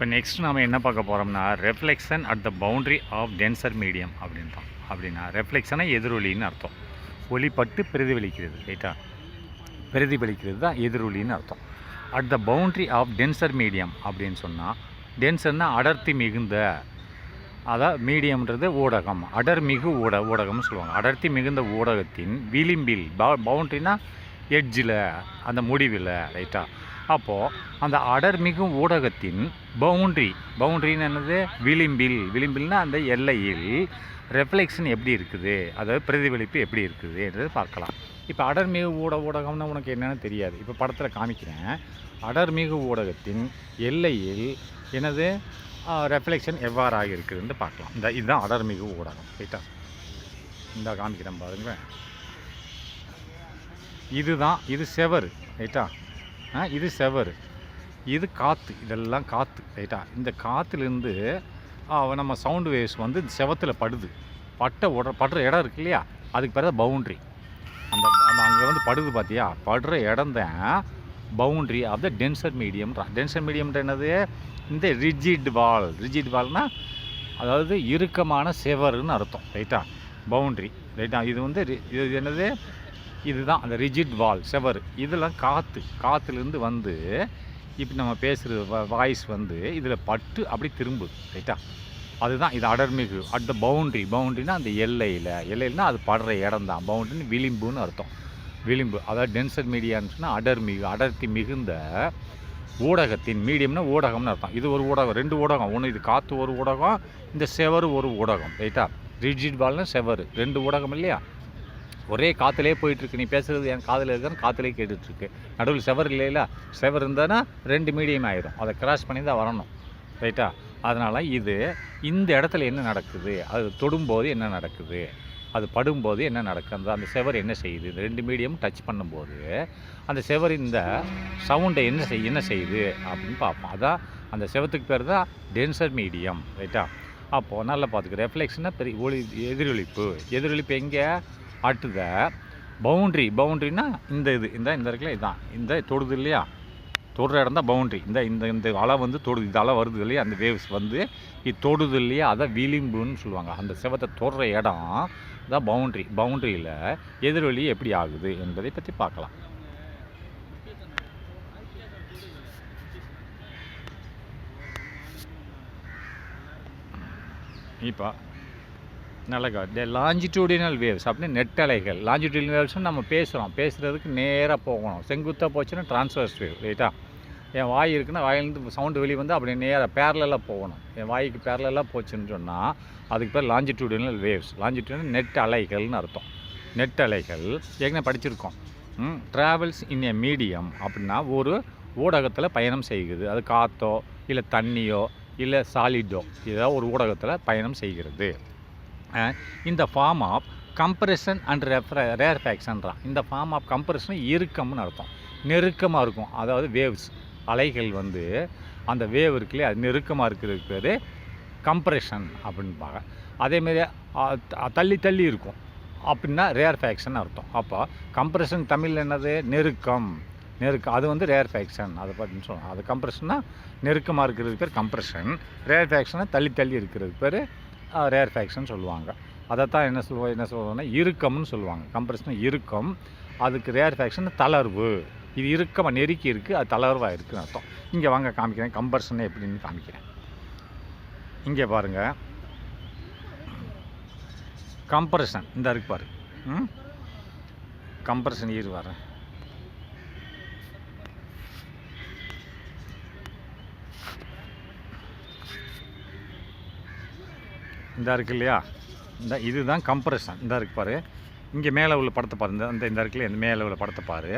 இப்போ நெக்ஸ்ட் நாம் என்ன பார்க்க போகிறோம்னா reflection at the boundary of denser medium அப்படின்ட்டோம். அப்படின்னா ரெஃப்ளெக்ஷனை எதிரொலின்னு அர்த்தம். ஒளிப்பட்டு பிரதிபலிக்கிறது, ரைட்டா? பிரதிபலிக்கிறது தான் எதிரொலின்னு அர்த்தம். At the boundary of denser medium அப்படின்னு சொன்னால், டென்சர்னா அடர்த்தி மிகுந்த, அதான் மீடியம்ன்றது ஊடகம், அடர்மிகு ஊடகம்னு சொல்லுவாங்க. அடர்த்தி மிகுந்த ஊடகத்தின் விளிம்பில், பவுண்ட்ரினா எட்ஜில், அந்த முடிவில், ரைட்டா? அப்போது அந்த அடர்மிகு ஊடகத்தின் பவுண்ட்ரின்னு என்னது? விளிம்பில்னா அந்த எல்லையில் ரெஃப்ளெக்ஷன் எப்படி இருக்குது, அதாவது பிரதிபலிப்பு எப்படி இருக்குது என்றது பார்க்கலாம். இப்போ அடர்மிகு ஊடகம்னா உனக்கு என்னென்னு தெரியாது. இப்போ படத்தில் காமிக்கிறேன். அடர்மிகு ஊடகத்தின் எல்லையில் என்னது ரெஃப்ளெக்ஷன் எவ்வாறாக இருக்குதுன்னு பார்க்கலாம். இதுதான் அடர்மிகு ஊடகம், ரைட்டா? இந்த காமிக்கிறேன் பாருங்களேன். இது செவர், ரைட்டா? இது செவர், இது காற்று, இதெல்லாம் காற்று, ரைட்டா? இந்த காற்றுலேருந்து நம்ம சவுண்டு வேவ்ஸ் வந்து செவத்தில் படுற இடம் இருக்கு இல்லையா, அதுக்கு பேர் தான் பவுண்ட்ரி. அந்த அங்கே வந்து படுது பார்த்தியா, படுற இடம் தான் boundary of the denser medium. Denser மீடியம்ன்ற என்னது? இந்த ரிஜிட் வால்னால் அதாவது இறுக்கமான செவருன்னு அர்த்தம், ரைட்டா? பவுண்ட்ரி, ரைட்டா? இது வந்து இது என்னது? இதுதான் அந்த ரிஜிட் வால், செவர். இதெல்லாம் காற்றுலேருந்து வந்து இப்போ நம்ம பேசுகிற வாய்ஸ் வந்து இதில் பட்டு அப்படி திரும்புது, ரைட்டா? அதுதான் இது அடர்மிகு அட் த பவுண்ட்ரினா அந்த எல்லையில்னா அது படுற இடம் தான். பவுண்ட்ரின்னு விளிம்புன்னு அர்த்தம். விளிம்பு, அதாவது டென்சர் மீடியான்னு சொன்னால் அடர்த்தி மிகுந்த ஊடகத்தின், மீடியம்னா ஊடகம்னு அர்த்தம். இது ஒரு ஊடகம், ரெண்டு ஊடகம். ஒன்று இது காற்று ஒரு ஊடகம், இந்த செவரு ஒரு ஊடகம், ரைட்டா? ரிஜிட் வால்னா செவரு, ரெண்டு ஊடகம் இல்லையா? ஒரே காற்றுலேயே போயிட்டுருக்கு. நீ பேசுகிறது என் காதில் இருக்குன்னு காற்றுலேயே கேட்டுட்ருக்கு. நடுவில் செவர் இல்லைல்ல, செவர் இருந்தானா ரெண்டு மீடியம் ஆயிரும். அதை கிராஸ் பண்ணி தான் வரணும், ரைட்டா? அதனால் இந்த இடத்துல என்ன நடக்குது, அது தொடும்போது என்ன நடக்குது, அது படும்போது என்ன நடக்குது, அந்த செவர் என்ன செய்யுது, இந்த ரெண்டு மீடியம் டச் பண்ணும்போது அந்த செவர் இந்த சவுண்டை என்ன செய்யுது அப்படின்னு பார்ப்போம். அதான் அந்த செவத்துக்கு பேர் தான் டென்சர் மீடியம், ரைட்டா? அப்போது நல்லா பார்த்துக்க. ரெஃப்ளெக்ஷனாக பெரிய எதிரொலிப்பு எங்கே? அட் த பவுண்ட்ரினா இந்த இருக்குல்ல, இதுதான் இந்த தொடுது இல்லையா, தொடுற இடம் தான் பவுண்ட்ரி. இந்த அலை வந்து தொடுது, இந்த அலை வருது இல்லையா, அந்த வேவ்ஸ் வந்து இது தொடுது இல்லையா, அதான் விளிம்புன்னு சொல்லுவாங்க. அந்த செவத்தை தொடுற இடம் தான் பவுண்ட்ரியில் எதிரொலி எப்படி ஆகுது என்பதை பற்றி பார்க்கலாம். இப்போ நல்ல லாஞ்சிடியூடினல் வேவ்ஸ் அப்படின்னு நெட்டலைகள். லாஞ்சிடியூடினல் வேவ்ஸ்னு நம்ம பேசுகிறதுக்கு நேராக போகணும். செங்குத்தாக போச்சுன்னா டிரான்ஸ்வர்ஸ் வேவ், ரைட்டா? என் வாய் இருக்குன்னா வாயிலேருந்து சவுண்டு வெளியே வந்து அப்படி நேராக பேரலாக போகணும். என் வாய்க்கு பேரலாக போச்சுன்னு சொன்னால் அதுக்கு பேர் லாஞ்சிடியூடினல் வேவ்ஸ். லாஞ்சிடியூடினல் நெட் அலைகள்னு அர்த்தம். நெட் அலைகள் ஏற்கனவே படிச்சிருக்கோம். ட்ராவல்ஸ் இன் எ மீடியம் அப்படின்னா ஒரு ஊடகத்தில் பயணம் செய்கிறது. அது காற்றோ இல்லை தண்ணியோ இல்லை சாலிடோ, ஏதாவது ஒரு ஊடகத்தில் பயணம் செய்கிறது. இந்த ஃபார்ம் ஆஃப் கம்ப்ரெஷன் அண்ட் ரேர்ஃபேக்ஷன்றான். இந்த ஃபார்ம் ஆஃப் கம்ப்ரெஷன் இறுக்கம்னு அர்த்தம். நெருக்கமாக இருக்கும். அதாவது வேவ்ஸ், அலைகள் வந்து அந்த வேவ் இருக்குல்லையே, அது நெருக்கமாக இருக்கிறதுக்கு பேர் கம்ப்ரெஷன் அப்படின்பாங்க. அதேமாரி தள்ளி இருக்கும் அப்படின்னா ரேர்ஃபேக்ஷன் அர்த்தம். அப்போ கம்ப்ரெஷன் தமிழில் என்னது? நெருக்கம். அது வந்து ரேர்ஃபேக்ஷன். அதை பற்றின்னு சொல்லலாம். அது கம்ப்ரெஷன்னா நெருக்கமாக இருக்கிறதுக்கு பேர் கம்ப்ரெஷன். ரேர்ஃபேக்ஷனை தள்ளி இருக்கிறதுக்கு பேர் ரேர்ஃபேக்ஷன் சொல்லுவாங்க. அதைத்தான் என்ன சொல்லுவாங்கன்னா இறுக்கம்னு சொல்லுவாங்க. கம்ப்ரெஷன் இறுக்கம், அதுக்கு ரேர்ஃபேக்ஷன் தளர்வு. இது இறுக்கமாக நெருக்கி இருக்குது, அது தளர்வாக இருக்குதுன்னு அர்த்தம். இங்கே வாங்க காமிக்கிறேன் கம்ப்ரெஷனை எப்படின்னு காமிக்கிறேன். இங்கே பாருங்கள், கம்ப்ரெஷன் இந்த இருக்கு பாரு. கம்ப்ரெஷன் வரேன். இந்த இருக்கு இல்லையா, இதுதான் கம்ப்ரெஷன். இந்த இருக்கு பாரு. இங்கே மேலே உள்ள படத்தை பாரு, இந்த இருக்குல்லையா, இந்த மேலே உள்ள படத்தை பாரு.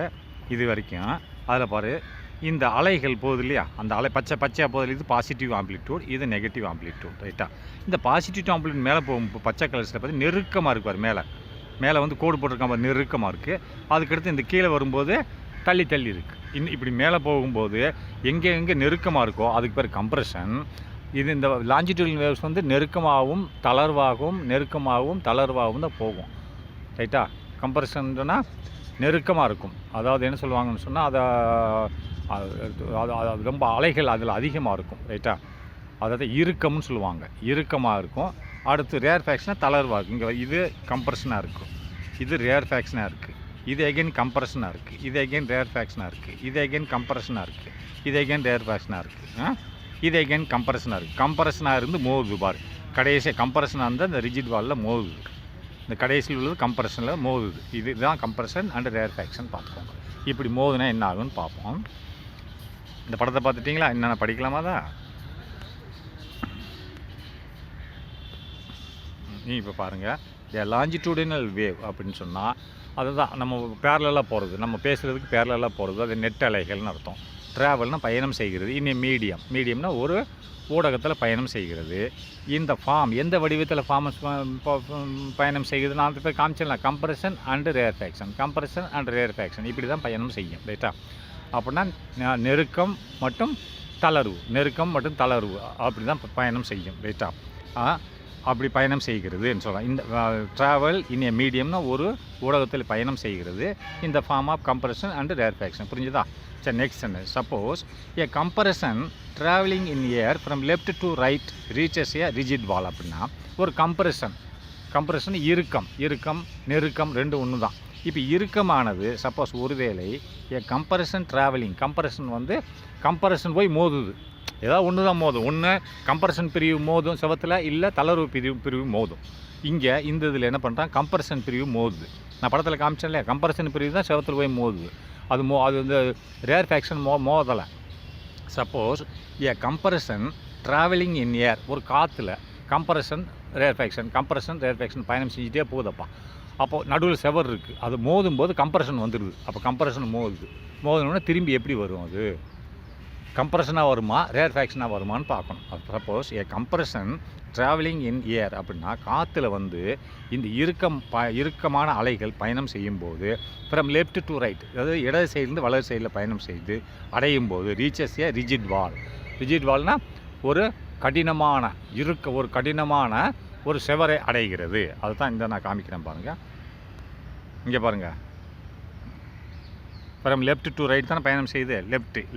இது வரைக்கும் அதில் பாரு, இந்த அலைகள் போகுது இல்லையா, அந்த அலை பச்சையாக போகுது. இது பாசிட்டிவ் ஆம்ப்ளிடியூட், இது நெகட்டிவ் ஆம்ப்ளிடியூட், ரைட்டா? இந்த பாசிட்டிவ் ஆம்ப்ளிடியூட் மேலே போகும் பச்சை கலர்ஸில் பார்த்து நெருக்கமாக இருப்பார். மேலே வந்து கோடு போட்டிருக்காம நெருக்கமாக இருக்குது. அதுக்கடுத்து இந்த கீழே வரும்போது தள்ளி இருக்குது. இப்படி மேலே போகும்போது எங்கே நெருக்கமாக இருக்கோ அதுக்கு பேர் கம்ப்ரெஷன். இந்த லாஞ்சிடியூடினல் வேவ்ஸ் வந்து நெருக்கமாகவும் தளர்வாகவும் தான் போகும், ரைட்டா? கம்ப்ரெஷன் சொன்னால் நெருக்கமாக இருக்கும். அதாவது என்ன சொல்லுவாங்கன்னு சொன்னால் அதை ரொம்ப அலைகள் அதில் அதிகமாக இருக்கும், ரைட்டா? அதாவது இறுக்கம்னு சொல்லுவாங்க, இறுக்கமாக இருக்கும். அடுத்து ரேர் ஃபேக்ஷனாக தளர்வாக இருக்கும். இங்கே இது கம்ப்ரெஷனாக இருக்கும், இது ரேர் ஃபேக்ஷனாக இருக்குது, இது எகைன் கம்ப்ரெஷனாக இருக்குது, இது எகைன் ரேர் ஃபேக்ஷனாக இருக்குது, இது எகைன் கம்ப்ரெஷனாக இருக்குது, இது எகைன் ரேர் ஃபேக்ஷனாக இருக்குது, இது எகைன் கம்ப்ரெஷனாக இருக்குது. கம்ப்ரெஷனாக இருந்து மோதுது பாரு, கடைசியாக கம்ப்ரெஷனாக இருந்தால் இந்த ரிஜிட் வாலில் மோதுது, இந்த கடைசியில் உள்ளது கம்ப்ரெஷனில் மோதுது. இதுதான் கம்ப்ரெஷன் அண்ட் ரேர் ஃபேக்ஷன் பார்த்துக்கோங்க. இப்படி மோதுனா என்ன ஆகுன்னு பார்ப்போம். இந்த படத்தை பார்த்துட்டிங்களா? என்னென்ன படிக்கலாமா தான் நீ இப்போ பாருங்கள். லாஞ்சிடியூடினல் வேவ் அப்படின்னு சொன்னால் அதுதான் நம்ம பேரலாக போகிறது, நம்ம பேசுகிறதுக்கு பேரலாக போகிறது, அது நெட் அலைகள்னு அர்த்தம். ட்ராவல்னால் பயணம் செய்கிறது. இன்னும் மீடியம்னா ஒரு ஊடகத்தில் பயணம் செய்கிறது. இந்த ஃபார்ம் எந்த வடிவத்தில் பயணம் செய்கிறது நான் இப்போ காமிச்சிடலாம். Compression and rarefaction, compression and rarefaction இப்படி தான் பயணம் செய்யும். ரைட்டா? அப்படின்னா நெருக்கம் மற்றும் தளர்வு, நெருக்கம் மற்றும் தளர்வு அப்படி தான் பயணம் செய்யும். ரைட்டா? அப்படி பயணம் செய்கிறதுன்னு சொல்லலாம். இந்த ட்ராவல் இன் ஏ மீடியம்னா ஒரு ஊடகத்தில் பயணம் செய்கிறது. இந்த form of compression and rarefaction. புரிஞ்சுதா? சரி, நெக்ஸ்ட் என்ன? Suppose a compression travelling in air from left to right reaches a rigid wall. அப்படின்னா ஒரு கம்ப்ரெஷன் இறுக்கம் நெருக்கம் ரெண்டு ஒன்று தான். இப்போ இறுக்கமானது சப்போஸ் ஒருவேளை ஏ கம்ப்ரெஷன் ட்ராவலிங், கம்ப்ரெஷன் போய் மோதுது, ஏதாவது ஒன்று தான் மோதும். ஒன்று கம்ப்ரெஷன் பிரிவு மோதும் செவத்தில், இல்லை தளர்வு பிரிவு மோதும். இங்கே இந்த இதில் என்ன பண்ணுறான், கம்ப்ரெஷன் பிரிவு மோதுது. நான் படத்தில் காமிச்சேன் இல்லையா, கம்ப்ரெஷன் பிரிவு தான் செவத்தில் போய் மோதுது. அது வந்து ரேர் ஃபேக்ஷன் மோதலை. Suppose a compression travelling in air, ஒரு காற்றுல கம்ப்ரெஷன் ரேர் ஃபேக்ஷன் பயணம் செஞ்சுட்டே போகுதப்பா. அப்போது நடுவில் செவர் இருக்குது, அது மோதும் போது கம்ப்ரெஷன் வந்துடுது. அப்போ கம்ப்ரெஷன் மோதுனோடனே திரும்பி எப்படி வரும், அது கம்ப்ரெஷனாக வருமா ரேர் ஃபேக்ஷனாக வருமானு பார்க்கணும். Suppose a compression travelling in air அப்படின்னா காற்றுல இந்த இறுக்கமான அலைகள் பயணம் செய்யும்போது ஃப்ரம் லெஃப்ட் டு ரைட், அதாவது இடது சைட்லேருந்து வலது சைடில் பயணம் செய்து அடையும் போது ரீச்சஸ் ஏ ரிஜிட் வால்னால் ஒரு கடினமான ஒரு செவரை அடைகிறது. அதுதான் இந்த நான் காமிக்கிறேன் பாருங்கள். இங்கே பாருங்கள், ஃப்ரம் லெஃப்ட் டு ரைட் தானே பயணம் செய்யுது.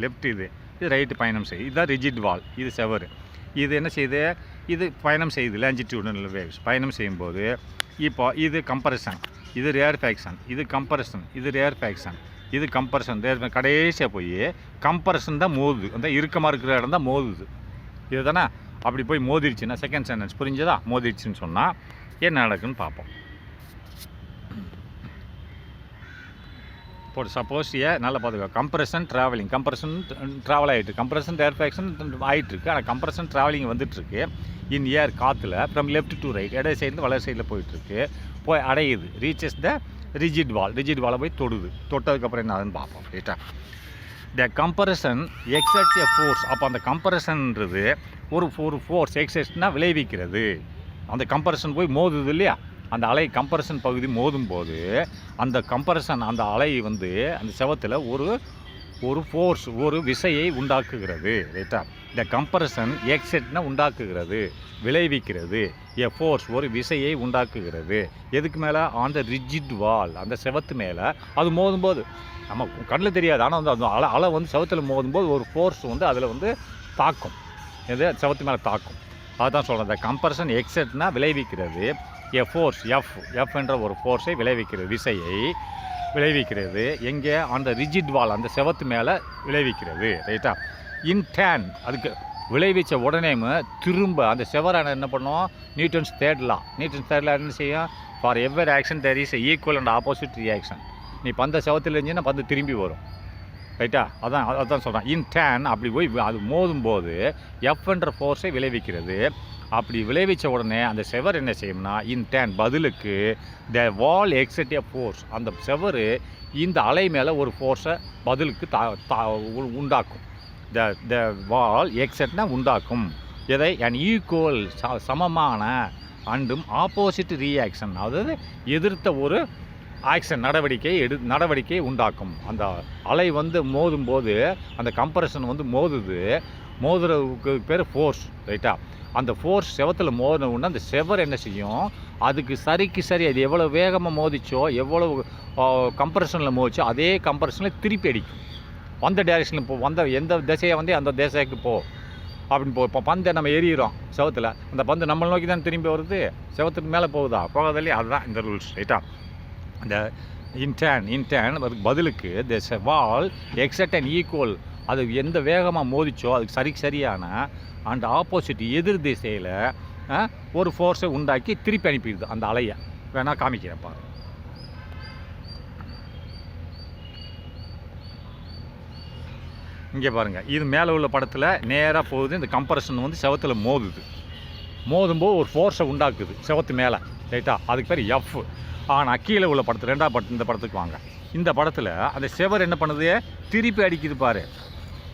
லெஃப்ட் இது ரைட்டு பயணம் செய்யுது. இதுதான் ரிஜிட் வால், இது செவர். இது என்ன செய்யுது, இது பயணம் செய்யுது. லாஞ்சிடியூடினல் வேவ்ஸ் பயணம் செய்யும்போது இப்போ இது கம்ப்ரெஷன், இது ரேர் ஃபேக்ஷன், இது கம்ப்ரெஷன், இது ரேர் ஃபேக்ஷன், இது கம்ப்ரெஷன் கடைசியாக போய் கம்ப்ரெஷன் தான் மோதுது. அந்த இறுக்கமாக இருக்கிற இடம் தான் மோதுது. இது தானே? அப்படி போய் மோதிடுச்சுன்னா செகண்ட் சென்டென்ஸ் புரிஞ்சதா? மோதிடுச்சுன்னு சொன்னால் என்ன நடக்குன்னு பார்ப்போம். இப்போ சப்போஸ் நல்லா பார்த்துக்கோ, கம்ப்ரெஷன் ட்ராவல் ஆகிட்டு, கம்ப்ரெஷன் ரேர் ஃபேக்ஷன் ஆகிட்டுருக்கு. ஆனால் கம்ப்ரெஷன் ட்ராவலிங் வந்துட்டுருக்கு இன் ஏர் காற்றுல ஃப்ரம் லெஃப்ட் டு ரைட், இடது சைடு வலது சைடில் போயிட்டுருக்கு, போய் அடையுது. ரீச்சஸ் த ரிஜிட் வாலை போய் தொட்டதுக்கப்புறம் என்ன ஆகுதுன்னு பார்ப்போம். ரைட்டா? த கம்ப்ரெஷன் எக்ஸர்ட்ஸ் எ ஃபோர்ஸ். அப்போ அந்த கம்ப்ரெஷன்ன்றது ஒரு ஃபோர்ஸ், எக்ஸர்ட்னா விளைவிக்கிறது. அந்த கம்ப்ரெஷன் போய் மோதுது இல்லையா, அந்த அலை கம்ப்ரெஷன் பகுதி மோதும் போது அந்த கம்ப்ரெஷன் அந்த அலை அந்த செவத்தில் ஒரு ஃபோர்ஸ், ஒரு விசையை உண்டாக்குகிறது. ரைட்டா? இந்த கம்ப்ரெஷன் எக்ஸெட்னா உண்டாக்குகிறது, விளைவிக்கிறது. எ ஃபோர்ஸ் ஒரு விசையை உண்டாக்குகிறது. எதுக்கு மேலே? ஆன் த ரிஜிட் வால், அந்த செவத்து மேலே அது மோதும்போது நம்ம கண்ணில் தெரியாது, ஆனால் அந்த அலை செவத்தில் மோதும்போது ஒரு ஃபோர்ஸ் அதில் தாக்கும், எது செவத்து மேலே தாக்கும். அதுதான் சொல்கிறேன். இந்த கம்ப்ரெஷன் எக்ஸெட்னா விளைவிக்கிறது, எ ஃபோர்ஸ் எஃப் என்ற ஒரு ஃபோர்ஸை விளைவிக்கிறது, விசையை விளைவிக்கிறது. எங்கே? அந்த ரிஜிட் வால், அந்த செவத்து மேலே விளைவிக்கிறது. ரைட்டா? இன் டேன், அதுக்கு விளைவித்த உடனே திரும்ப அந்த செவரான என்ன பண்ணும், நியூட்டன்ஸ் தேர்ட் லா என்ன செய்யும், for every action there is equal and opposite reaction. நீ பந்த செவத்தில் இருந்துச்சுன்னா பந்து திரும்பி வரும். ரைட்டா? அதான் சொல்கிறேன். இன் டேன் அப்படி போய் அது மோதும்போது எஃப் என்ற ஃபோர்ஸை விளைவிக்கிறது. அப்படி விளைவித்த உடனே அந்த செவர் என்ன செய்யும்னா இன் டேன் பதிலுக்கு த வால் எக்ஸெட் எ ஃபோர்ஸ், அந்த செவர் இந்த அலை மேலே ஒரு ஃபோர்ஸை பதிலுக்கு உண்டாக்கும். த வால் எக்ஸெட்னா உண்டாக்கும். எதை? அண்ட் ஈக்குவல் சமமான அண்டும் ஆப்போசிட் ரியாக்ஷன், அதாவது எதிர்த்த ஒரு ஆக்ஷன் நடவடிக்கை உண்டாக்கும். அந்த அலை மோதும்போது அந்த கம்ப்ரெஷன் மோதுறதுக்கு பேர் ஃபோர்ஸ். ரைட்டா? அந்த ஃபோர்ஸ் செவத்தில் மோதினவுடனே அந்த செவர் என்ன செய்யும், அதுக்கு சரி அது எவ்வளோ வேகமாக மோதிச்சோ, எவ்வளோ கம்ப்ரெஷனில் மோதிச்சோ அதே கம்ப்ரெஷனில் திருப்பி அடிக்கும். வந்த டைரெக்ஷனில் எந்த திசையை அந்த திசைக்கு அப்படின்னு இப்போ பந்தை நம்ம எறிகிறோம் செவத்தில், அந்த பந்து நம்மளை நோக்கி தான் திரும்பி வருது, செவத்துக்கு மேலே போகுதா, போகாத இல்லையா, அதுதான் இந்த ரூல்ஸ் ரைட்டா. இந்த இன்டேன் அதுக்கு பதிலுக்கு த வால் எக்ஸட் அண்ட் ஈக்குவல், அது எந்த வேகமாக மோதிச்சோ அதுக்கு சரியான அண்ட் ஆப்போசிட் எதிர் திசையில் ஒரு ஃபோர்ஸை உண்டாக்கி திருப்பி அனுப்பிடுது அந்த அலையை. வேணால் காமிக்கிறேன்ப்பா. இங்கே பாருங்கள், இது மேலே உள்ள படத்தில் நேராக போகுது, இந்த கம்ப்ரஷன் வந்து செவத்தில் மோதும்போது ஒரு ஃபோர்ஸை உண்டாக்குது செவத்து மேலே ரைட்டா, அதுக்கு பேர் எஃப். ஆனால் கீழே உள்ள படத்தில் ரெண்டாவது படத்து இந்த படத்துக்கு வாங்க, இந்த படத்தில் அந்த செவர் என்ன பண்ணுது, திருப்பி அடிக்குது பாரு.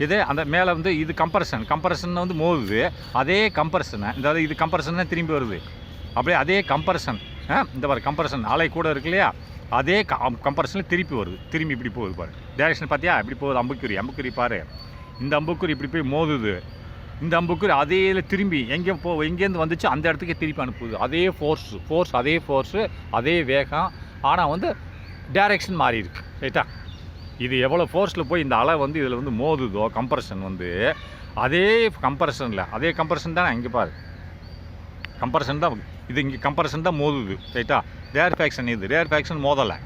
இது அந்த மேலே வந்து இது கம்ப்ரஷன் வந்து மோதுது, அதே கம்ப்ரஷனை இந்த இது கம்ப்ரஷன் திரும்பி வருது, அப்படியே அதே கம்ப்ரஷன் இந்த பாரு கம்ப்ரஷன் அலை கூட இருக்கு இல்லையா, அதே கம்ப்ரஷனில் திருப்பி வருது, திரும்பி இப்படி போகுது பாரு. டைரக்ஷன் பார்த்தியா இப்படி போகுது, அம்புக்குறி பாரு, இந்த அம்புக்குறி இப்படி போய் மோதுது, இந்த அம்புக்குறி அதே திரும்பி எங்கேருந்து வந்துச்சு அந்த இடத்துக்கே திருப்பி அனுப்புது. அதே ஃபோர்ஸு அதே வேகம், ஆனால் வந்து டைரக்ஷன் மாறி இருக்கு ரைட்டா. இது எவ்வளோ ஃபோர்ஸில் போய் இந்த அலை வந்து இதில் வந்து மோதுதோ கம்ப்ரஷன் வந்து அதே கம்ப்ரஷன் தானே, இங்கே பாரு கம்ப்ரஷன் தான் இது, இங்கே கம்ப்ரஷன் தான் மோதுது ரைட்டா. ரேர்ஃபேக்ஷன் இது ரேர்ஃபேக்ஷன் மோதலை,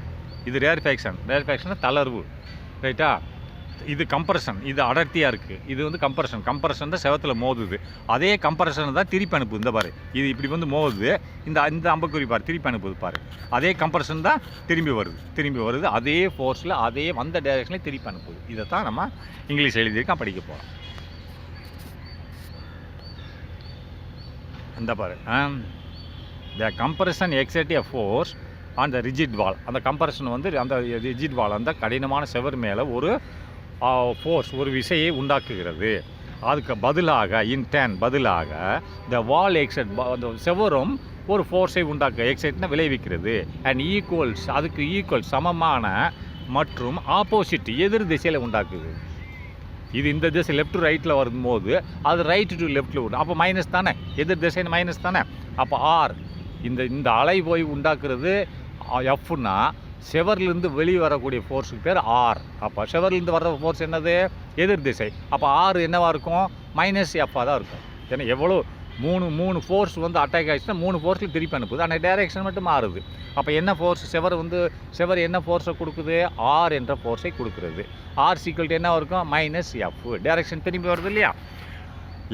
இது ரேர்ஃபேக்ஷன் தளர்வு ரைட்டா. இது கம்ப்ரஷன், இது அடர்த்தியாக இருக்குது, இது வந்து கம்ப்ரஷன் தான் செவத்தில் மோதுது, அதே கம்ப்ரஷன் தான் திருப்பி அனுப்புது. இந்த பாரு இது இப்படி வந்து மோதுது, இந்த அம்புக்குறி பாரு திருப்பி அனுப்புது பாரு, அதே கம்ப்ரஷன் தான் திரும்பி வருது, அதே ஃபோர்ஸில் அதே வந்த டைரக்ஷனில் திருப்பி அனுப்புது. இதை தான் நம்ம இங்கிலீஷ் எழுதியிருக்கோம், படிக்க போகிறோம். இந்த பாரு the compression exert a force on the rigid wall, அந்த கம்ப்ரஷன் வந்து அந்த ரிஜிட் வால் அந்த கடினமான செவர் மேலே ஒரு ஃபோர்ஸ் ஒரு விசையை உண்டாக்குகிறது. அதுக்கு பதிலாக பதிலாக த வால் எக்ஸட் அந்த செவரும் ஒரு ஃபோர்ஸை எக்ஸைட்னா விளைவிக்கிறது. அண்ட் ஈக்குவல்ஸ் அதுக்கு ஈக்குவல் சமமான மற்றும் ஆப்போசிட் எதிர் திசையில் உண்டாக்குது. இது இந்த திசை லெஃப்ட் டு ரைட்டில் வரும்போது அது ரைட் டு லெஃப்ட்டில் விடும், அப்போ மைனஸ் தானே, எதிர் திசைன்னு மைனஸ் தானே. அப்போ ஆர் இந்த அலை போய் உண்டாக்குறது எஃப்னா செவர்லேருந்து வெளியே வரக்கூடிய ஃபோர்ஸுக்கு பேர் ஆர். அப்போ செவர்லேருந்து வர்ற ஃபோர்ஸ் என்னது, எதிர் திசை. அப்போ ஆர் என்னவாக இருக்கும், மைனஸ் எஃப்பாக தான் இருக்கும். ஏன்னா எவ்வளோ மூணு ஃபோர்ஸ் வந்து அட்டாக் ஆகிடுச்சுன்னா 3 ஃபோர்ஸில் திருப்பி அனுப்புது, ஆனால் டைரெக்ஷன் மட்டும் மாறுது. அப்போ என்ன ஃபோர்ஸ் செவர் என்ன ஃபோர்ஸை கொடுக்குது, ஆர் என்ற ஃபோர்ஸை கொடுக்குறது. ஆர் சீக்வல் என்ன இருக்கும், மைனஸ் எஃப். டைரெக்ஷன் திரும்பி வருது இல்லையா,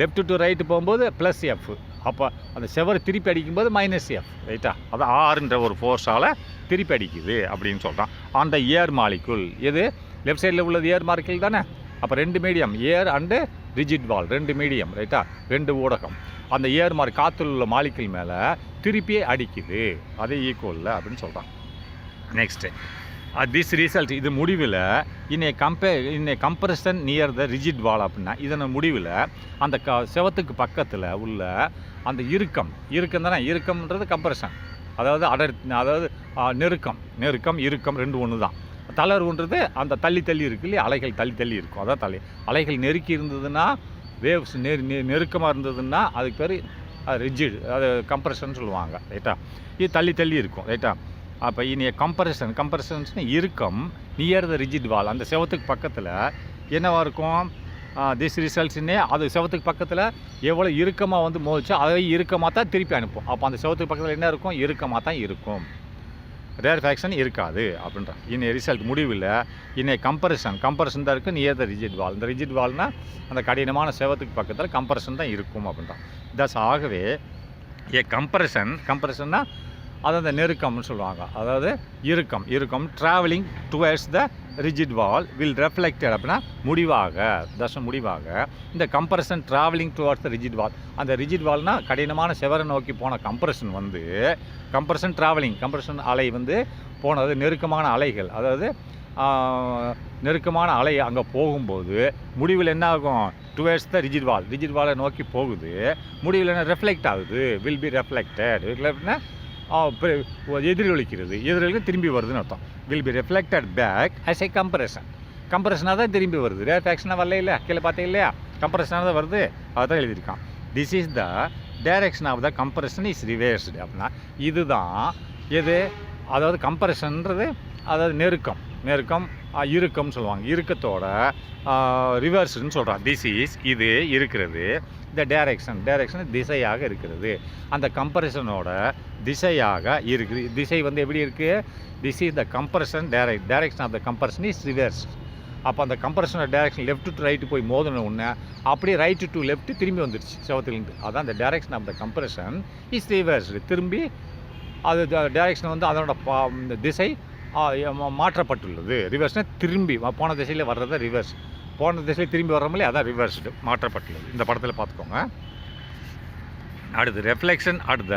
லெஃப்ட் டு ரைட்டு போகும்போது ப்ளஸ் எஃப், அப்போ அந்த செவரை திருப்பி அடிக்கும்போது மைனஸ் எஃப் ரைட்டா. அது ஆறுன்ற ஒரு ஃபோர்ஸால் திருப்பி அடிக்குது அப்படின்னு சொல்கிறான். அந்த ஏர் மாலிகுல் எது லெஃப்ட் சைடில் உள்ளது ஏர் மாலிகுல் தானே. அப்போ 2 medium air and rigid wall 2 medium ரைட்டா, 2 ஊடகம். அந்த ஏர் காற்றுல உள்ள மாலிகுல் மேலே திருப்பி அடிக்குது, அதே ஈக்குவலில் அப்படின்னு சொல்கிறான். நெக்ஸ்ட்டு திஸ் ரிசல்ட் இது முடிவில் இன்னை compression near the rigid wall அப்படின்னா இதன் முடிவில் அந்த செவத்துக்கு பக்கத்தில் உள்ள அந்த இறுக்கம் தானே, இறுக்கம்ன்றது கம்ப்ரஷன், அதாவது நெருக்கம் இறுக்கம் 2 ஒன்று தான். தளர்வுன்றது அந்த தள்ளி இருக்கு இல்லையா, அலைகள் தள்ளி இருக்கும், அதான் அலைகள் நெருக்கி இருந்ததுன்னா வேவ்ஸ் நெருக்கமாக இருந்ததுன்னா அதுக்கு பேர் ரிஜிட், அது கம்ப்ரஷன் சொல்லுவாங்க ரைட்டா. இது தள்ளி இருக்கும் ரைட்டா. அப்போ இனி கம்ப்ரஷன்ஸ்னு இறுக்கம் நியர் த ரிஜிட் வால் அந்த செவத்துக்கு பக்கத்தில் என்னவாக இருக்கும், திஸ் ரிசல்ட்ஸ்னே அது செவத்துக்கு பக்கத்தில் எவ்வளோ இறுக்கமாக வந்து மோதிச்சோ அதை இறுக்கமாக தான் திருப்பி அனுப்பும். அப்போ அந்த செவத்துக்கு பக்கத்தில் என்ன இருக்கும், இறுக்கமாக தான் இருக்கும், ரேர்ஃபேக்ஷன் இருக்காது அப்படின்றான். இன்னை ரிசல்ட் முடிவில் இன்னை கம்ப்ரஷன் தான் இருக்குது நியர் த ரிஜிட் வால். இந்த ரிஜிட் வால்னால் அந்த கடினமான செவத்துக்கு பக்கத்தில் கம்ப்ரஷன் தான் இருக்கும் அப்படின்றான். தஸ் ஆகவே கம்ப்ரஷன்னா அது அந்த நெருக்கம்னு சொல்லுவாங்க, அதாவது இறுக்கம் travelling towards the rigid wall will reflected அப்படின்னா முடிவாக இந்த compression travelling towards the rigid wall. அந்த ரிஜிட் வால்னால் கடினமான செவரை நோக்கி போன கம்ப்ரஷன் கம்ப்ரஷன் அலை வந்து போனது நெருக்கமான அலைகள், அதாவது நெருக்கமான அலை அங்கே போகும்போது முடிவில் என்ன ஆகும், டுவர்ட்ஸ் த ரிஜிட் வாலை நோக்கி போகுது, முடிவில் என்ன ரெஃப்ளெக்ட் ஆகுது, வில் பி ரெஃப்ளெக்டட். ரெஃப்ளெக்ட்னா எதிரொலிக்கிறது திரும்பி வருதுன்னு அர்த்தம். Will be reflected back as a கம்ப்ரஷனாக தான் திரும்பி வருது, ரேர்ஃபேக்ஷனாக வரல இல்லையா, கீழே பார்த்தே இல்லையா, கம்ப்ரஷனாக தான் வருது, அதுதான் எழுதியிருக்கான். This is the direction of the compression is reversed அப்படின்னா இதுதான் எது, அதாவது கம்ப்ரஷன்றது அதாவது நெருக்கம் இறுக்கம்னு சொல்லுவாங்க. இறுக்கத்தோட ரிவர்ஸ்ன்னு சொல்கிறான். திஸ் இஸ் இது இருக்கிறது. இந்த டைரக்ஷன் திசையாக இருக்கிறது. அந்த கம்ப்ரெஷனோட திசையாக இருக்குது. திசை வந்து எப்படி இருக்குது? This is the compression direction of the compression is reverse. அப்போ அந்த கம்ப்ரெஷனோட டைரக்ஷன் லெஃப்ட் டு ரைட்டு போய் மோதின உடனே அப்படியே ரைட்டு டு லெஃப்ட் திரும்பி வந்துடுச்சு செவத்துலேருந்து. அதான் அந்த direction of the compression is reverse. திரும்பி அது டைரக்ஷன் வந்து அதனோட இந்த திசை மாற்றப்பட்டுள்ளது. ரிவர்ஸ்னால் திரும்பி போன திசையில் வர்றத ரிவர்ஸ், போன திசையில் திரும்பி வர்றோம்லே அதான் ரிவர்ஸ்டு, மாற்றப்பட்டுள்ளது. இந்த படத்தில் பார்த்துக்கோங்க. அடுத்து reflection at the